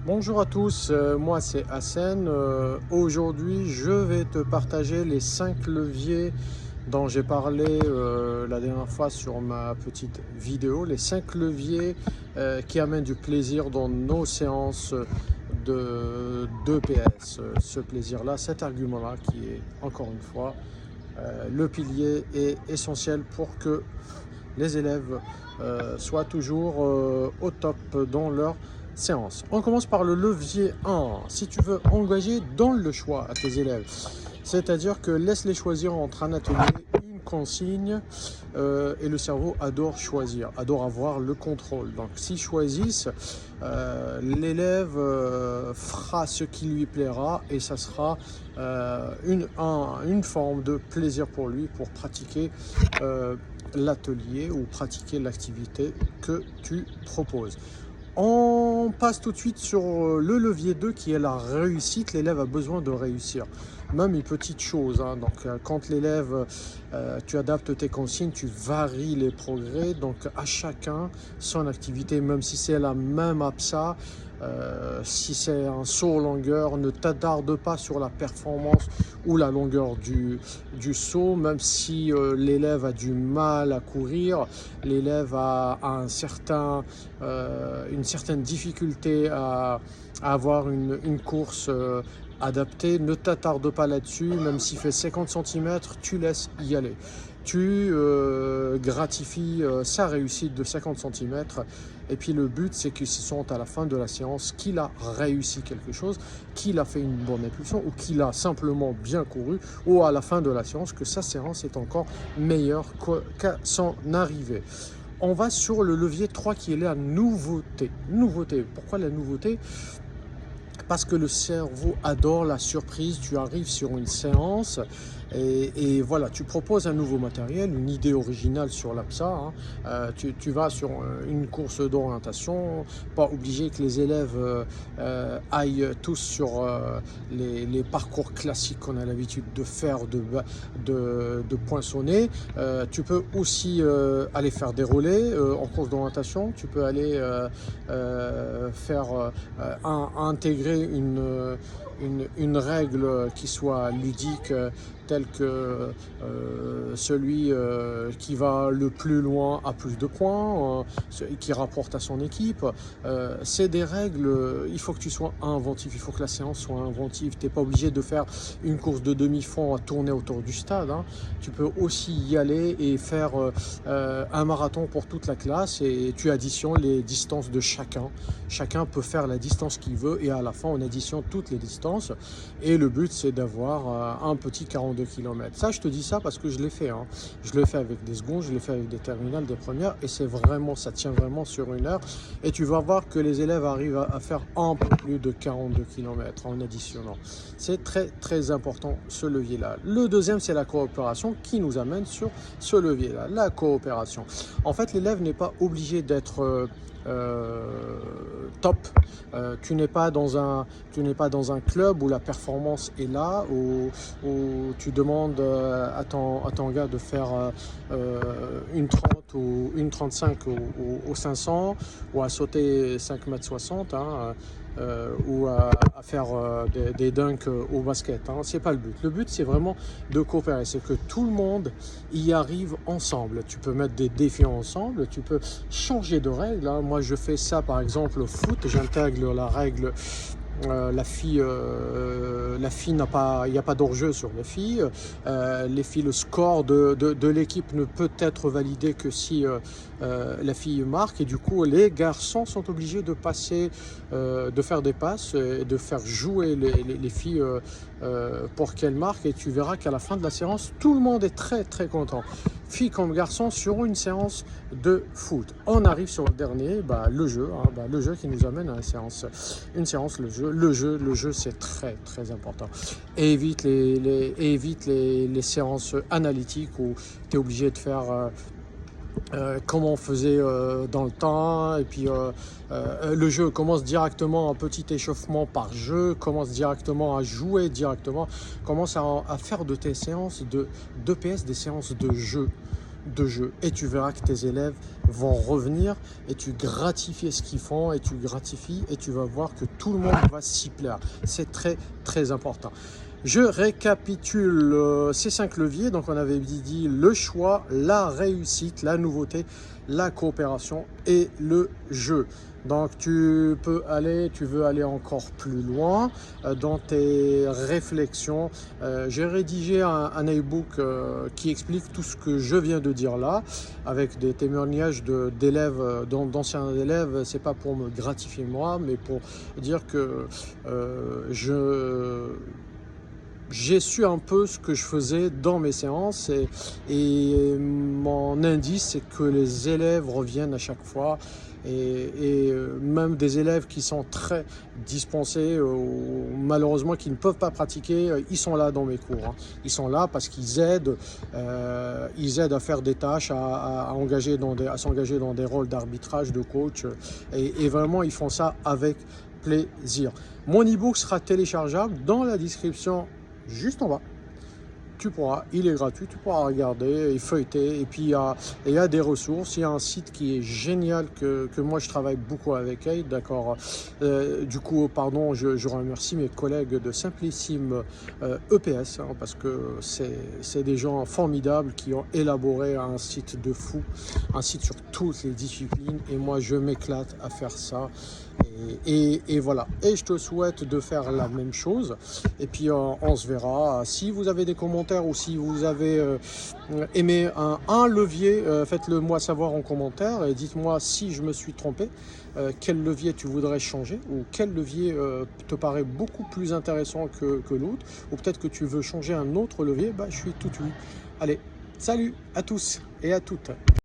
Bonjour à tous, moi c'est Hassen. Aujourd'hui je vais te partager les 5 leviers dont j'ai parlé la dernière fois sur ma petite vidéo. Les 5 leviers qui amènent du plaisir dans nos séances d'EPS. Ce plaisir-là, cet argument-là qui est encore une fois le pilier est essentiel pour que les élèves soient toujours au top dans leur séance. On commence par le levier 1. Si tu veux engager, donne le choix à tes élèves. C'est-à-dire que laisse-les choisir entre un atelier, une consigne, et le cerveau adore choisir, adore avoir le contrôle. Donc s'ils choisissent, l'élève fera ce qui lui plaira et ça sera une forme de plaisir pour lui pour pratiquer l'atelier ou pratiquer l'activité que tu proposes. On passe tout de suite sur le levier 2 qui est la réussite. L'élève a besoin de réussir. Même une petite chose, hein. Donc quand l'élève, tu adaptes tes consignes, tu varies les progrès. Donc à chacun son activité, même si c'est la même APSA, si c'est un saut en longueur, ne t'attarde pas sur la performance ou la longueur du saut, même si l'élève a du mal à courir, l'élève a une certaine difficulté à avoir une course adaptée. Ne t'attarde pas là-dessus, même s'il fait 50 cm, tu laisses y aller. Tu gratifies sa réussite de 50 cm. Et puis le but, c'est qu'ils se sentent à la fin de la séance qu'il a réussi quelque chose, qu'il a fait une bonne impulsion ou qu'il a simplement bien couru, ou à la fin de la séance que sa séance est encore meilleure qu'à son arrivée. On va sur le levier 3 qui est la nouveauté. Nouveauté. Pourquoi la nouveauté ? Parce que le cerveau adore la surprise. Tu arrives sur une séance et voilà, tu proposes un nouveau matériel, une idée originale sur l'APSA. Hein. Tu vas sur une course d'orientation, pas obligé que les élèves aillent tous sur les parcours classiques qu'on a l'habitude de faire, de poinçonner. Tu peux aussi aller faire des relais en course d'orientation. Tu peux aller intégrer une règle qui soit ludique, telle que celui qui va le plus loin a plus de points, qui rapporte à son équipe. C'est des règles, il faut que tu sois inventif, il faut que la séance soit inventive. Tu n'es pas obligé de faire une course de demi-fond à tourner autour du stade. Hein. Tu peux aussi y aller et faire un marathon pour toute la classe et tu additionnes les distances de chacun. Chacun peut faire la distance qu'il veut et à la fin on additionne toutes les distances et le but c'est d'avoir un petit 42 km. Ça je te dis ça parce que je l'ai fait. Hein. Je l'ai fait avec des secondes, je l'ai fait avec des terminales, des premières et c'est vraiment, ça tient vraiment sur une heure et tu vas voir que les élèves arrivent à faire un peu plus de 42 km en additionnant. C'est très très important ce levier là. Le deuxième c'est la coopération qui nous amène sur ce levier là, la coopération. En fait l'élève n'est pas obligé d'être top. Tu n'es pas dans un club où la performance est là, où tu demandes à ton gars de faire une 30 ou une 35 au 500 ou à sauter 5,60 m. Hein, ou à faire des dunks au basket. Hein. C'est pas le but. Le but, c'est vraiment de coopérer. C'est que tout le monde y arrive ensemble. Tu peux mettre des défis ensemble. Tu peux changer de règles. Hein. Moi, je fais ça, par exemple, au foot. J'intègre la règle. La fille n'a pas, il n'y a pas d'hors-jeu sur les filles. Les filles, le score de l'équipe ne peut être validé que si la fille marque. Et du coup, les garçons sont obligés de passer, de faire des passes et de faire jouer les filles pour qu'elles marquent. Et tu verras qu'à la fin de la séance, tout le monde est très très content. Filles comme garçons sur une séance de foot. On arrive sur le dernier, le jeu, hein, le jeu qui nous amène à une séance, le jeu c'est très très important. Et évite les séances analytiques où tu es obligé de faire comme on faisait dans le temps, et puis le jeu commence directement, un petit échauffement par jeu, commence directement à jouer directement, commence à faire de tes séances d'EPS des séances de jeu. de jeu et tu verras que tes élèves vont revenir et tu gratifies ce qu'ils font et tu gratifies et tu vas voir que tout le monde va s'y plaire. C'est très très important. Je récapitule ces 5 leviers. Donc on avait dit le choix, la réussite, la nouveauté, la coopération et le jeu. Donc tu veux aller encore plus loin dans tes réflexions. J'ai rédigé un e-book qui explique tout ce que je viens de dire là, avec des témoignages d'élèves, d'anciens élèves. C'est pas pour me gratifier moi, mais pour dire que j'ai su un peu ce que je faisais dans mes séances et mon indice, c'est que les élèves reviennent à chaque fois et même des élèves qui sont très dispensés ou malheureusement qui ne peuvent pas pratiquer, ils sont là dans mes cours. Hein. Ils sont là parce qu'ils aident à faire des tâches, à s'engager dans des rôles d'arbitrage, de coach et vraiment ils font ça avec plaisir. Mon e-book sera téléchargeable dans la description juste en bas. Il est gratuit, tu pourras regarder et feuilleter. Et puis il y a des ressources. Il y a un site qui est génial que moi je travaille beaucoup avec elle, d'accord. Du coup, pardon, je remercie mes collègues de Simplissime EPS hein, parce que c'est des gens formidables qui ont élaboré un site de fou, un site sur toutes les disciplines. Et moi, je m'éclate à faire ça. Et voilà. Et je te souhaite de faire la même chose. Et puis on se verra. Si vous avez des commentaires ou si vous avez aimé un levier, faites-le moi savoir en commentaire et dites-moi si je me suis trompé, quel levier tu voudrais changer ou quel levier te paraît beaucoup plus intéressant que l'autre, ou peut-être que tu veux changer un autre levier. Je suis tout oui. Allez, salut à tous et à toutes.